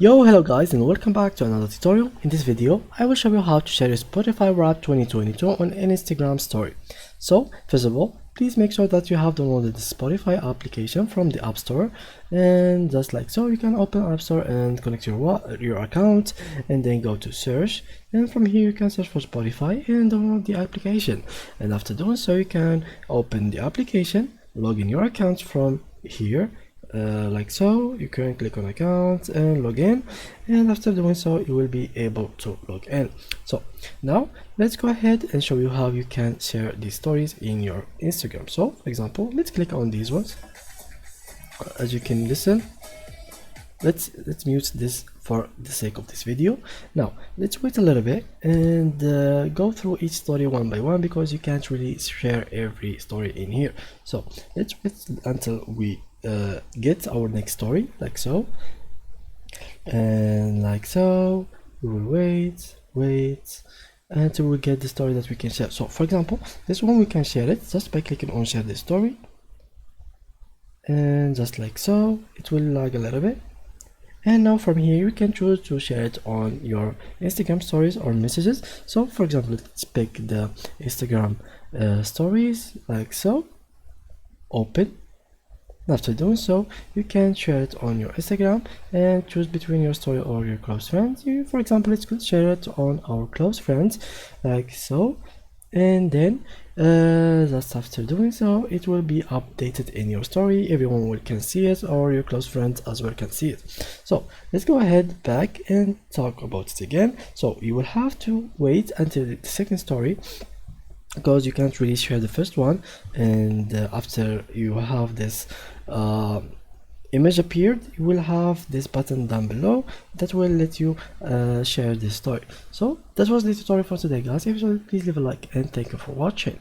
Hello guys, and welcome back to another tutorial. In this video, I will show you how to share your Spotify Wrapped 2022 on an Instagram story. So, first of all, please make sure that you have downloaded the Spotify application from the App Store, and just like so, you can open App Store and connect your account, and then go to search, and from here you can search for Spotify and download the application. And after doing so, you can open the application, log in your account from here. Like so, you can click on account and log in, and after doing so you will be able to log in. So now let's go ahead and show you how you can share these stories in your Instagram. So for example, let's click on these ones. As you can listen, let's mute this for the sake of this video. Now let's wait a little bit and go through each story one by one, because you can't really share every story in here. So let's wait until we get our next story, like so, and like so. We will wait until we get the story that we can share. So for example, this one we can share it just by clicking on share this story, and just like so, it will lag a little bit. And now from here you can choose to share it on your Instagram stories or messages. So for example, let's pick the Instagram stories, like so, open. After doing so, you can share it on your Instagram and choose between your story or your close friends. For example, let's share it on our close friends, like so, and then just after doing so, it will be updated in your story. Everyone can see it, or your close friends as well can see it. So let's go ahead back and talk about it again. So you will have to wait until the second story, because you can't really share the first one, and after you have this image appeared, you will have this button down below that will let you share this story. So that was the tutorial for today, guys. If you enjoyed, please leave a like, and thank you for watching.